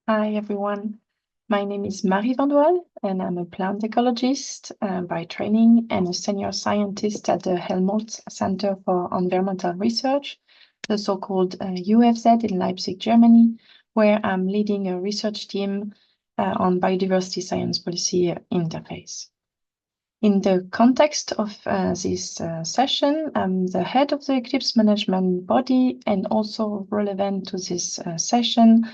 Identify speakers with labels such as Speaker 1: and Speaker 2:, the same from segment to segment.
Speaker 1: Hi, everyone. My name is Marie Vandewalle, and I'm a plant ecologist by training and a senior scientist at the Helmholtz Center for Environmental Research, the so-called UFZ in Leipzig, Germany, where I'm leading a research team on biodiversity science policy interface. In the context of this session, I'm the head of the Eklipse management body, and also relevant to this session,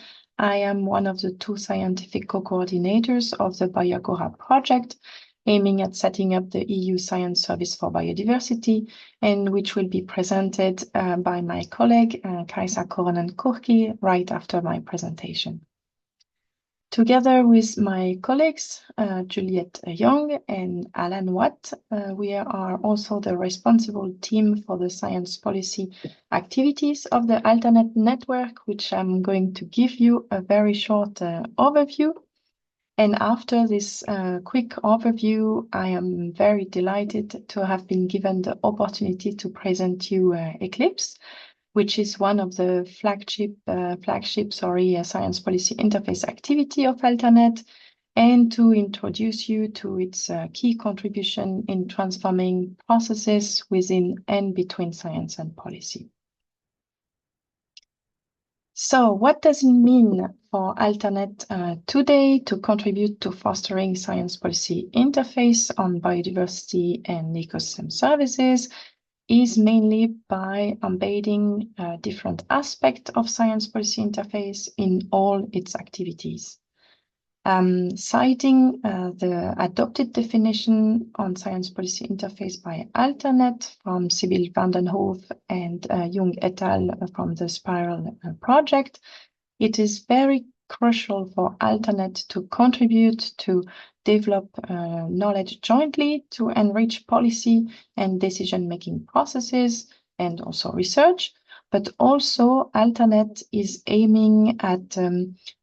Speaker 1: I am one of the two scientific co-coordinators of the BioAgora project, aiming at setting up the EU Science Service for Biodiversity, and which will be presented by my colleague, Kaisa Koronen-Kurki, right after my presentation. Together with my colleagues, Juliette Young and Alan Watt, we are also the responsible team for the science policy activities of the Alternet network, which I'm going to give you a very short overview. And after this quick overview, I am very delighted to have been given the opportunity to present you Eklipse, which is one of the flagship science policy interface activity of Alternet, and to introduce you to its key contribution in transforming processes within and between science and policy. So what does it mean for Alternet today to contribute to fostering science policy interface on biodiversity and ecosystem services? Is mainly by embedding different aspects of science policy interface in all its activities. Citing the adopted definition on science policy interface by Alternet from Sibyl van den Hoof and Jung et al. From the Spiral project, it is very crucial for Alternet to contribute to develop knowledge jointly to enrich policy and decision-making processes and also research, but also Alternet is aiming at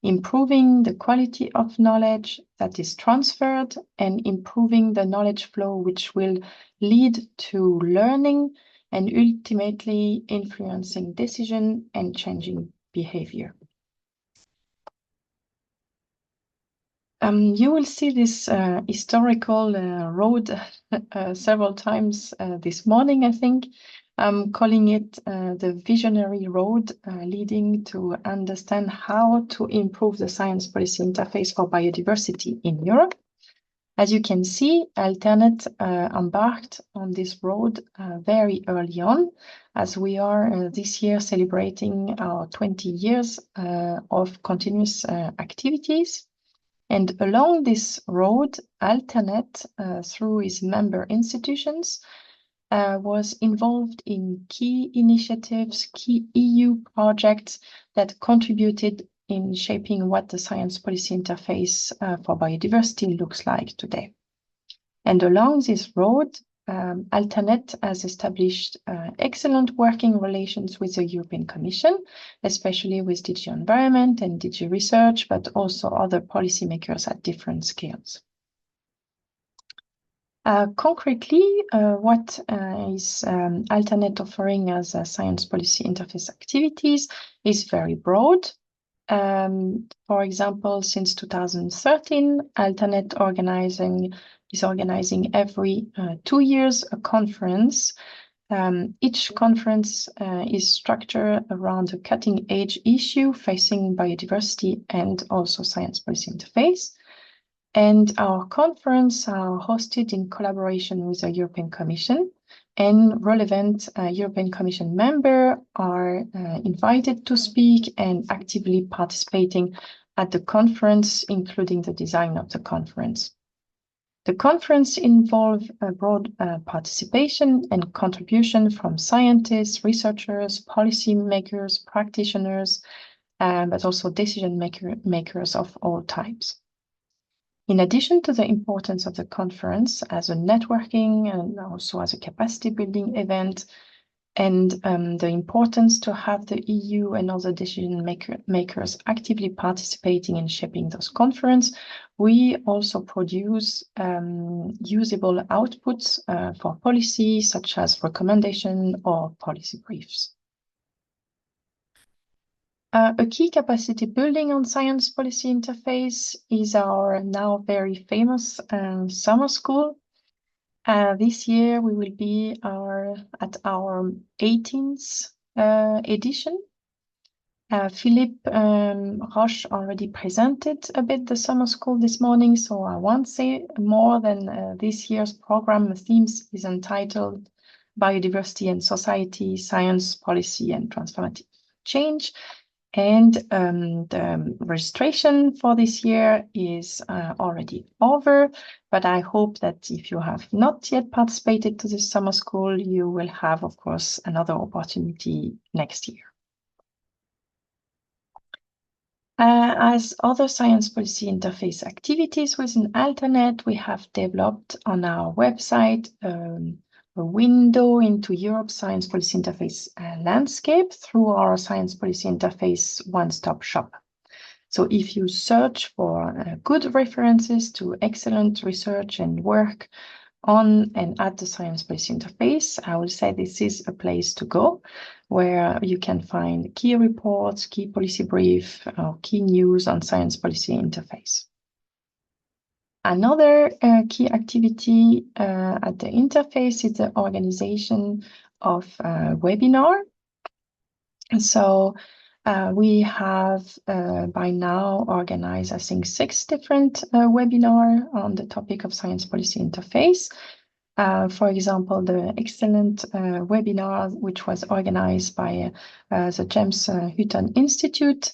Speaker 1: improving the quality of knowledge that is transferred and improving the knowledge flow, which will lead to learning and ultimately influencing decision and changing behavior. You will see this historical road several times this morning, I think. I'm calling it the visionary road leading to understand how to improve the science policy interface for biodiversity in Europe. As you can see, Alternet embarked on this road very early on, as we are this year celebrating our 20 years of continuous activities. And along this road, Alternet, through its member institutions, was involved in key initiatives, key EU projects that contributed in shaping what the science policy interface for biodiversity looks like today. And along this road, Alternet has established excellent working relations with the European Commission, especially with DG Environment and DG Research, but also other policymakers at different scales. Concretely, what is Alternet offering as science policy interface activities is very broad. For example, since 2013, Alternet is organizing every 2 years a conference. Each conference is structured around a cutting-edge issue facing biodiversity and also science policy interface. And our conference are hosted in collaboration with the European Commission, and relevant European Commission members are invited to speak and actively participating at the conference, including the design of the conference. The conference involves a broad participation and contribution from scientists, researchers, policymakers, practitioners, but also decision makers of all types. In addition to the importance of the conference as a networking and also as a capacity building event, and the importance to have the EU and other decision makers actively participating in shaping those conferences, we also produce usable outputs for policy, such as recommendation or policy briefs. A key capacity building on science policy interface is our now very famous summer school. This year we will be at our 18th edition. Philippe Roche already presented a bit the summer school this morning, so I won't say more than this year's program themes is entitled Biodiversity and Society, Science, Policy and Transformative Change. And the registration for this year is already over, but I hope that if you have not yet participated to this summer school, you will have, of course, another opportunity next year. As other science policy interface activities within Alternet, we have developed on our website a window into Europe's science policy interface landscape through our science policy interface one-stop shop. So if you search for good references to excellent research and work on and at the science policy interface, I will say this is a place to go where you can find key reports, key policy brief, or key news on science policy interface. Another key activity at the interface is the organization of a webinar. So we have by now organized, I think, 6 different webinars on the topic of science policy interface. For example, the excellent webinar, which was organized by the James Hutton Institute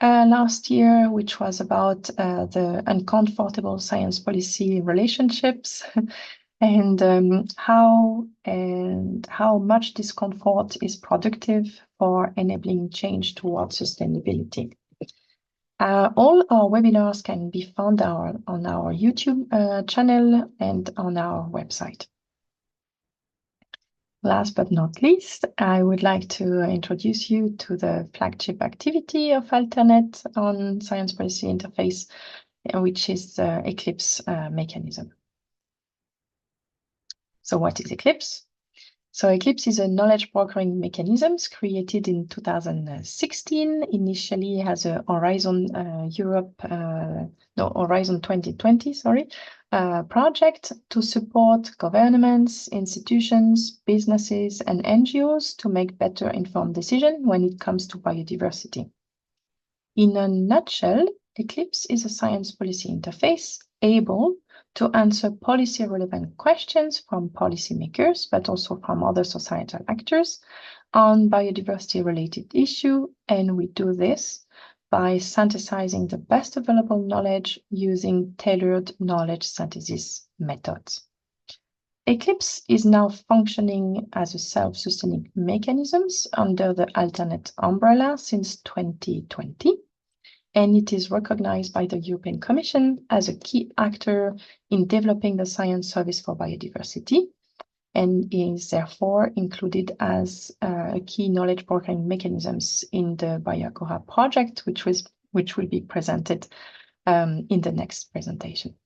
Speaker 1: last year, which was about the uncomfortable science policy relationships and how much discomfort is productive for enabling change towards sustainability. All our webinars can be found on our YouTube channel and on our website. Last but not least, I would like to introduce you to the flagship activity of Alternet on science policy interface, which is the Eklipse mechanism. So what is Eklipse? So Eklipse is a knowledge brokering mechanism created in 2016, initially as a Horizon 2020, project to support governments, institutions, businesses, and NGOs to make better informed decisions when it comes to biodiversity. In a nutshell, Eklipse is a science policy interface able to answer policy-relevant questions from policymakers, but also from other societal actors on biodiversity-related issues, and we do this by synthesizing the best available knowledge using tailored knowledge synthesis methods. Eklipse is now functioning as a self-sustaining mechanism under the Alternet umbrella since 2020. And it is recognized by the European Commission as a key actor in developing the science service for biodiversity, and is therefore included as a key knowledge brokering mechanisms in the BioAgora project, which will be presented in the next presentation.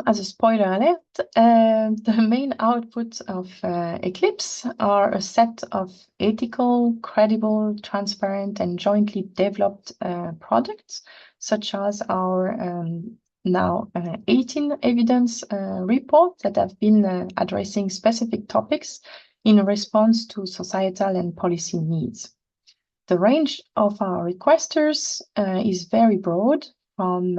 Speaker 1: As a spoiler alert, the main outputs of Eklipse are a set of ethical, credible, transparent, and jointly developed products, such as our now 18 evidence reports that have been addressing specific topics in response to societal and policy needs. The range of our requesters is very broad, from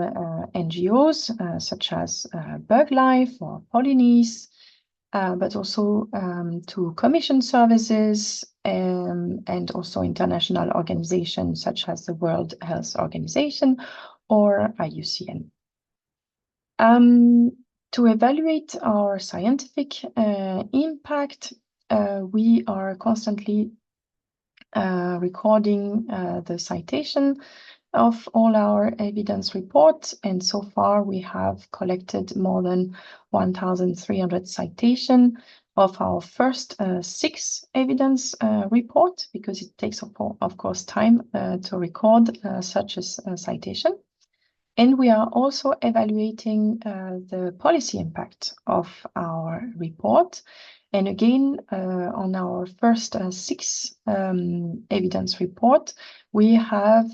Speaker 1: NGOs such as BugLife or Polynice, but also to commission services and also international organizations such as the World Health Organization or IUCN. To evaluate our scientific impact, we are constantly recording the citation of all our evidence reports, and so far we have collected more than 1,300 citations of our first 6 evidence reports, because it takes, of course, time to record such a citation. And we are also evaluating the policy impact of our report. And again, on our first 6 evidence report, we have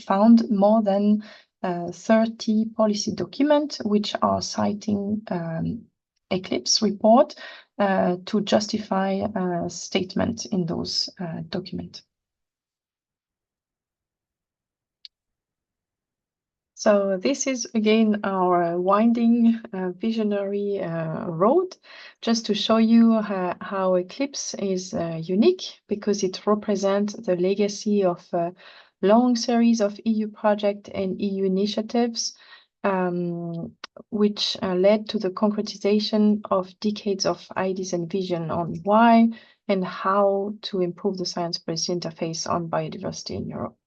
Speaker 1: found more than 30 policy documents which are citing Eklipse report to justify a statement in those documents. So this is again our winding visionary road, just to show you how Eklipse is unique, because it represents the legacy of a long series of EU projects and EU initiatives, which led to the concretization of decades of ideas and vision on why and how to improve the science-policy interface on biodiversity in Europe.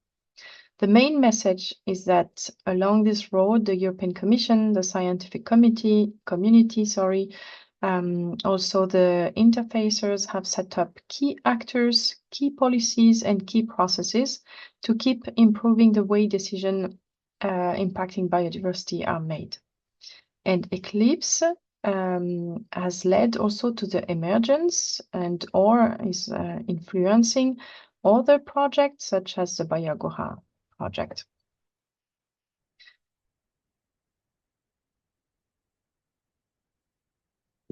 Speaker 1: The main message is that along this road, the European Commission, the scientific community, also the interfacers have set up key actors, key policies, and key processes to keep improving the way decisions impacting biodiversity are made. And Eklipse has led also to the emergence or is influencing other projects such as the Biagora project.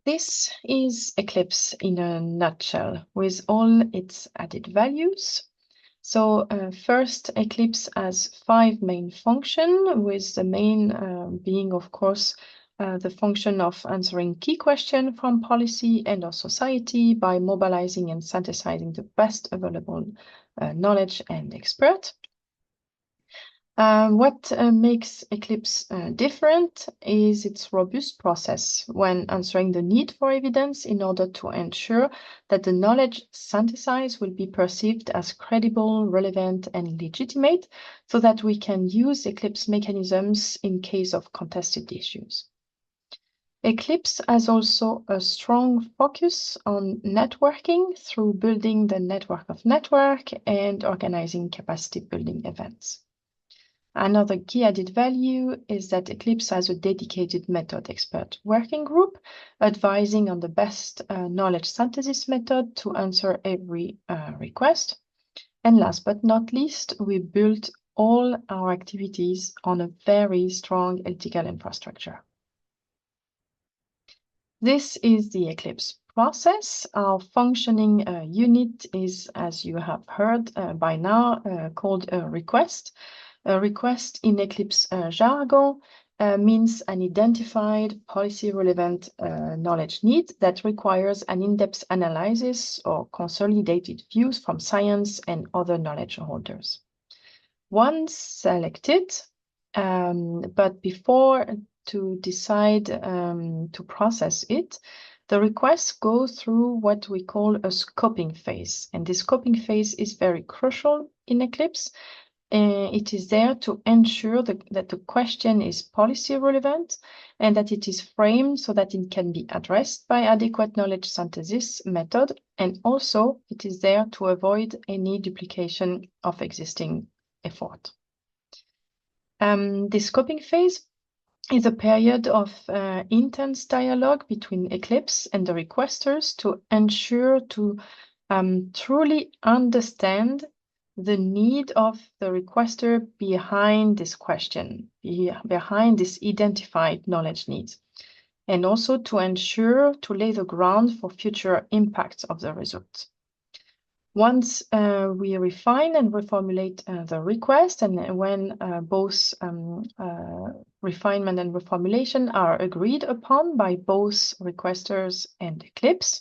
Speaker 1: This is Eklipse in a nutshell, with all its added values. So first, Eklipse has 5 main functions, with the main being, of course, the function of answering key questions from policy and of society by mobilizing and synthesizing the best available knowledge and expert. What makes Eklipse different is its robust process when answering the need for evidence in order to ensure that the knowledge synthesized will be perceived as credible, relevant, and legitimate, so that we can use Eklipse mechanisms in case of contested issues. Eklipse has also a strong focus on networking through building the network of network and organizing capacity building events. Another key added value is that Eklipse has a dedicated method expert working group advising on the best knowledge synthesis method to answer every request. And last but not least, we built all our activities on a very strong ethical infrastructure. This is the Eklipse process. Our functioning unit is, as you have heard by now, called a request. A request in Eklipse jargon means an identified policy-relevant knowledge need that requires an in-depth analysis or consolidated views from science and other knowledge holders. Once selected, but before to decide to process it, the request goes through what we call a scoping phase. And this scoping phase is very crucial in Eklipse. It is there to ensure that the question is policy relevant and that it is framed so that it can be addressed by adequate knowledge synthesis method, and also it is there to avoid any duplication of existing effort. The scoping phase is a period of intense dialogue between Eklipse and the requesters to ensure to truly understand the need of the requester behind this question, behind this identified knowledge needs, and also to ensure to lay the ground for future impacts of the results. Once we refine and reformulate the request, and when both refinement and reformulation are agreed upon by both requesters and Eklipse,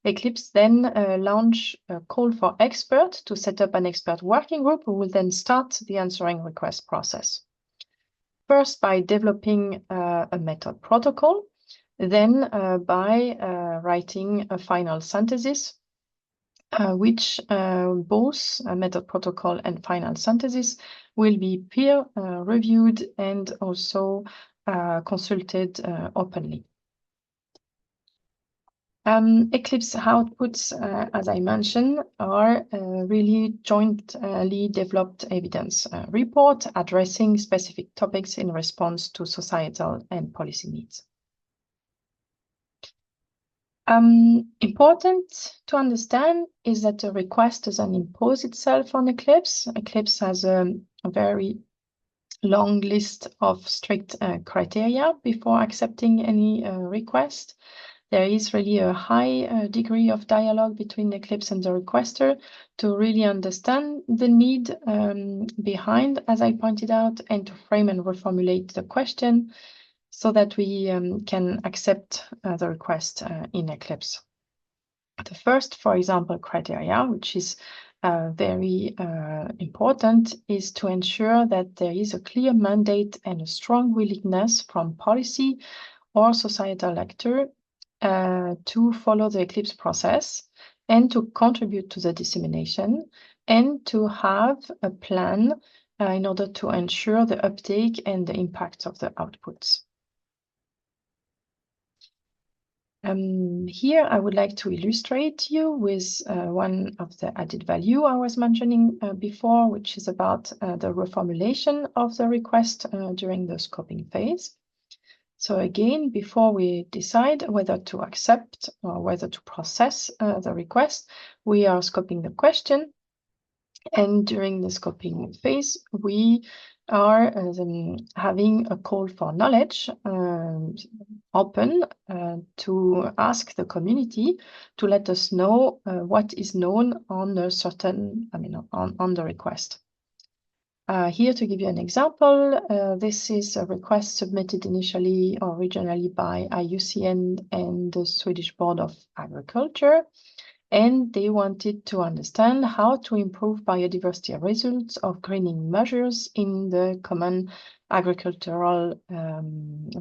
Speaker 1: Eklipse then launch a call for experts to set up an expert working group who will then start the answering request process. First by developing a method protocol, then by writing a final synthesis, which both method protocol and final synthesis will be peer reviewed and also consulted openly. Eklipse outputs, as I mentioned, are really jointly developed evidence report addressing specific topics in response to societal and policy needs. Important to understand is that the request doesn't impose itself on Eclipse. Eclipse has a very long list of strict criteria before accepting any request. There is really a high degree of dialogue between Eclipse and the requester to really understand the need behind, as I pointed out, and to frame and reformulate the question so that we can accept the request in Eclipse. The first, for example, criteria, which is very important, is to ensure that there is a clear mandate and a strong willingness from policy or societal actor to follow the Eclipse process and to contribute to the dissemination and to have a plan in order to ensure the uptake and the impact of the outputs. Here I would like to illustrate you with one of the added value I was mentioning before, which is about the reformulation of the request during the scoping phase. So again, before we decide whether to accept or whether to process the request, we are scoping the question. And during the scoping phase, we are having a call for knowledge open to ask the community to let us know what is known on a certain, on the request. Here to give you an example, this is a request submitted initially or originally by IUCN and the Swedish Board of Agriculture, and they wanted to understand how to improve biodiversity results of greening measures in the common agricultural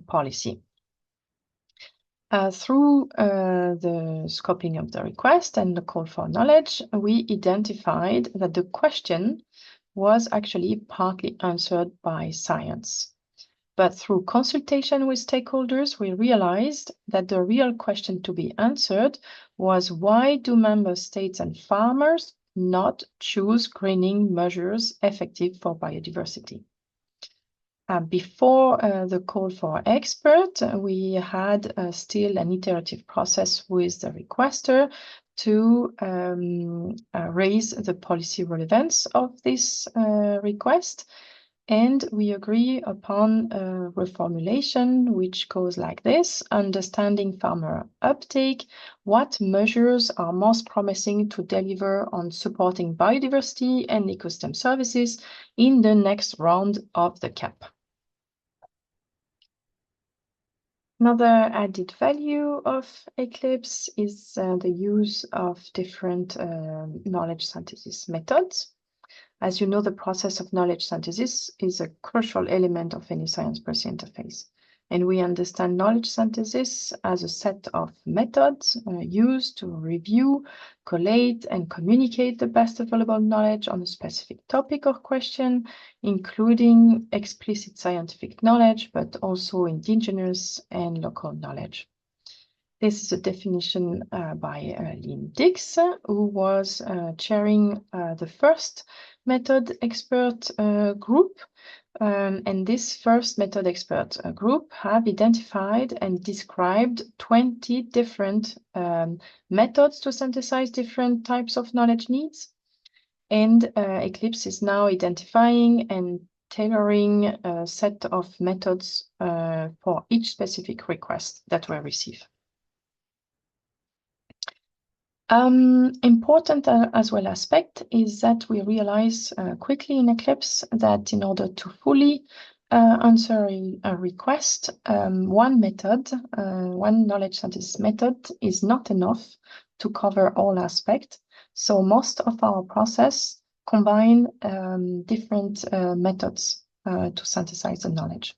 Speaker 1: policy. Through the scoping of the request and the call for knowledge, we identified that the question was actually partly answered by science. But through consultation with stakeholders, we realized that the real question to be answered was, why do member states and farmers not choose greening measures effective for biodiversity? Before the call for expert, we had still an iterative process with the requester to raise the policy relevance of this request. And we agree upon a reformulation which goes like this: understanding farmer uptake, what measures are most promising to deliver on supporting biodiversity and ecosystem services in the next round of the CAP. Another added value of Eclipse is the use of different knowledge synthesis methods. As you know, the process of knowledge synthesis is a crucial element of any science policy interface. And we understand knowledge synthesis as a set of methods used to review, collate, and communicate the best available knowledge on a specific topic or question, including explicit scientific knowledge, but also indigenous and local knowledge. This is a definition by Lynn Dix, who was chairing the first method expert group. And this first method expert group have identified and described 20 different methods to synthesize different types of knowledge needs. And Eclipse is now identifying and tailoring a set of methods for each specific request that we receive. Important as well aspect is that we realize quickly in Eclipse that in order to fully answer a request, one knowledge synthesis method is not enough to cover all aspects. So most of our process combine different methods to synthesize the knowledge.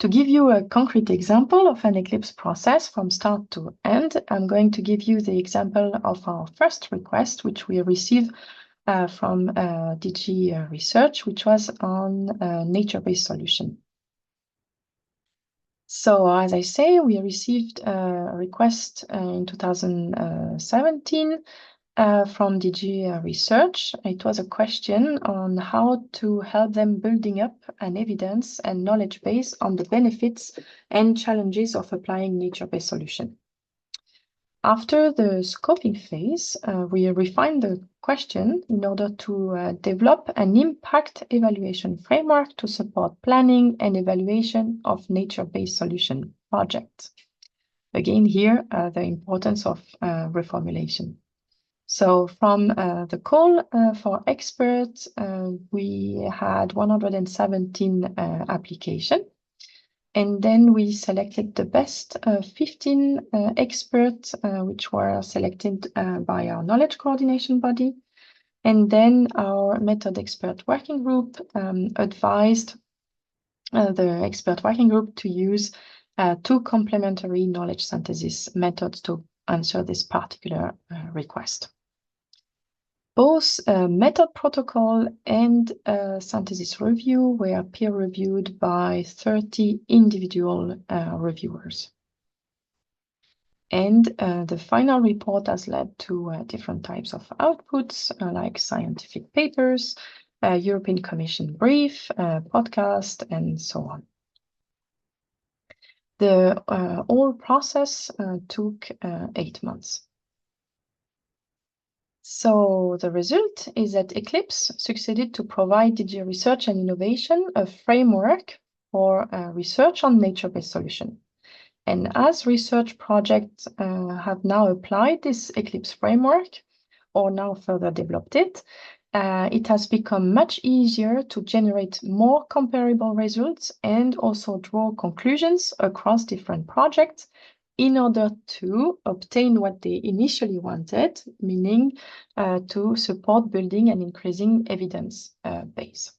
Speaker 1: To give you a concrete example of an Eclipse process from start to end, I'm going to give you the example of our first request, which we received from DG Research, which was on nature-based solution. So as I say, we received a request in 2017 from DG Research. It was a question on how to help them building up an evidence and knowledge base on the benefits and challenges of applying nature-based solution. After the scoping phase, we refined the question in order to develop an impact evaluation framework to support planning and evaluation of nature-based solution projects. Again, here, the importance of reformulation. So from the call for experts, we had 117 applications. And then we selected the best 15 experts, which were selected by our knowledge coordination body. And then our method expert working group advised the expert working group to use 2 complementary knowledge synthesis methods to answer this particular request. Both method protocol and synthesis review were peer-reviewed by 30 individual reviewers. And the final report has led to different types of outputs, like scientific papers, European Commission brief, podcast, and so on. The whole process took 8 months. So the result is that Eklipse succeeded to provide DG Research and Innovation a framework for research on nature-based solution. And as research projects have now applied this Eklipse framework, or now further developed it, it has become much easier to generate more comparable results and also draw conclusions across different projects in order to obtain what they initially wanted, meaning to support building and increasing evidence base.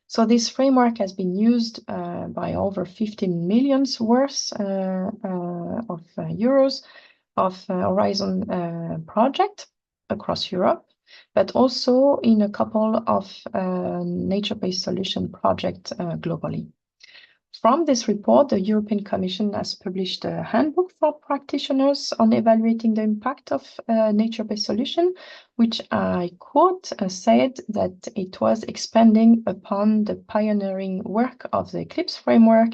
Speaker 1: So this framework has been used by over 15 million worth of euros of Horizon project across Europe, but also in a couple of nature-based solution projects globally. From this report, the European Commission has published a handbook for practitioners on evaluating the impact of nature-based solution, which I quote said that it was expanding upon the pioneering work of the Eklipse framework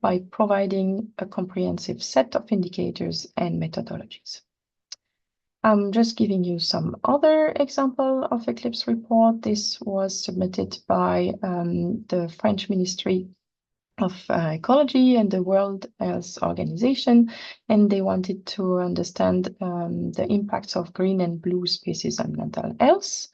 Speaker 1: by providing a comprehensive set of indicators and methodologies. I'm just giving you some other example of Eklipse report. This was submitted by the French Ministry of Ecology and the World Health Organization, and they wanted to understand the impacts of green and blue species on mental health.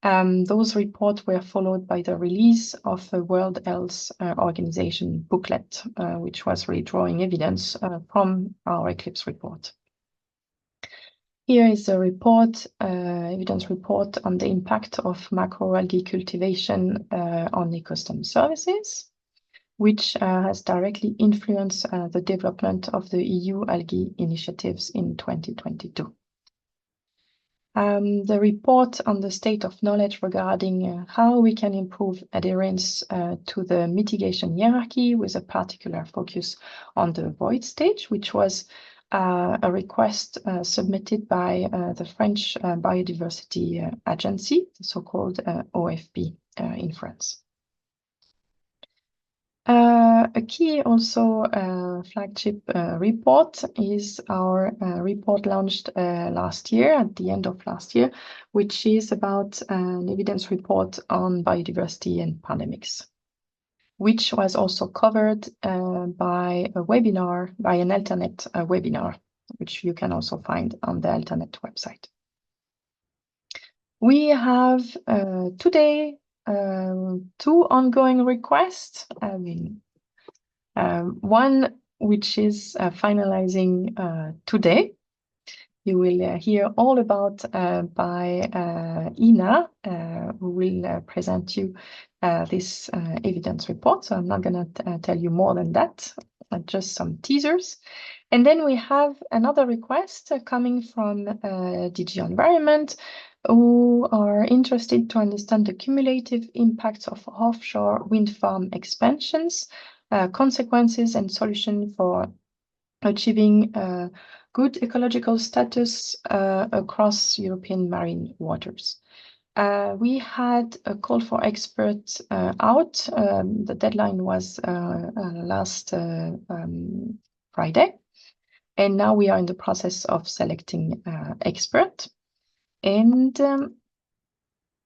Speaker 1: Those reports were followed by the release of a World Health Organization booklet, which was redrawing evidence from our Eklipse report. Here is a report, evidence report on the impact of macroalgae cultivation on ecosystem services, which has directly influenced the development of the EU algae initiatives in 2022. The report on the state of knowledge regarding how we can improve adherence to the mitigation hierarchy with a particular focus on the void stage, which was a request submitted by the French Biodiversity Agency, the so-called OFB in France. A key also flagship report is our report launched last year, at the end of last year, which is about an evidence report on biodiversity and pandemics, which was also covered by a webinar, by an Alternet webinar, which you can also find on the Alternet website. We have today 2 ongoing requests. One which is finalizing today. You will hear all about by Ina, who will present you this evidence report. So I'm not going to tell you more than that, just some teasers. And then we have another request coming from DG Environment, who are interested to understand the cumulative impacts of offshore wind farm expansions, consequences and solutions for achieving good ecological status across European marine waters. We had a call for experts out. The deadline was last Friday, and now we are in the process of selecting expert. And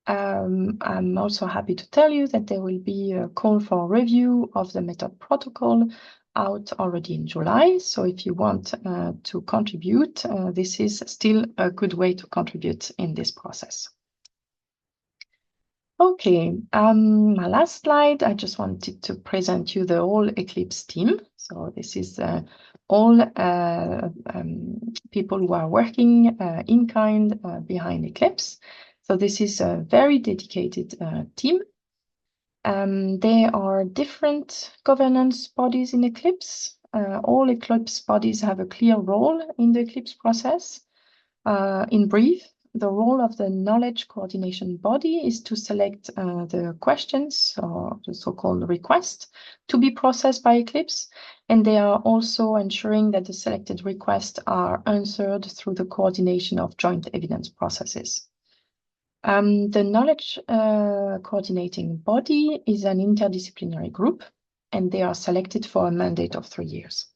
Speaker 1: I'm also happy to tell you that there will be a call for review of the method protocol out already in July. So if you want to contribute, this is still a good way to contribute in this process. Okay, my last slide, I just wanted to present you the whole Eklipse team. So this is all people who are working in kind behind Eklipse. So this is a very dedicated team. There are different governance bodies in Eklipse. All Eklipse bodies have a clear role in the Eklipse process. In brief, the role of the knowledge coordination body is to select the questions or the so-called request to be processed by Eklipse, and they are also ensuring that the selected requests are answered through the coordination of joint evidence processes. The knowledge coordinating body is an interdisciplinary group, and they are selected for a mandate of 3 years.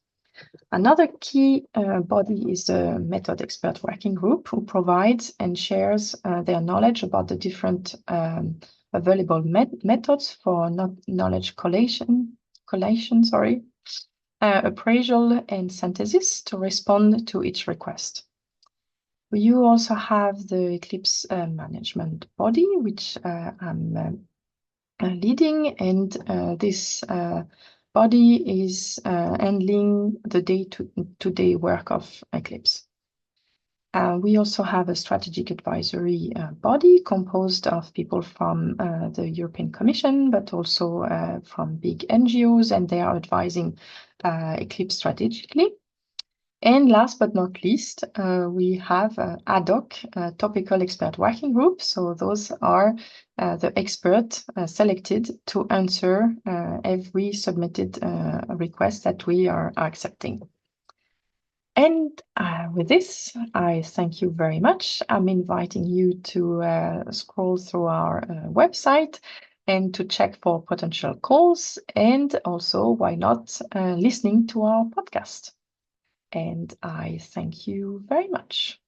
Speaker 1: Another key body is the Method Expert Working Group, who provides and shares their knowledge about the different available methods for knowledge collation, appraisal and synthesis to respond to each request. You also have the Eklipse management body, which I'm leading, and this body is handling the day-to-day work of Eklipse. We also have a strategic advisory body composed of people from the European Commission, but also from big NGOs, and they are advising Eklipse strategically. And last but not least, we have ad hoc topical expert working group. So those are the experts selected to answer every submitted request that we are accepting. And with this, I thank you very much. I'm inviting you to scroll through our website and to check for potential calls, and also, why not, listening to our podcast. And I thank you very much.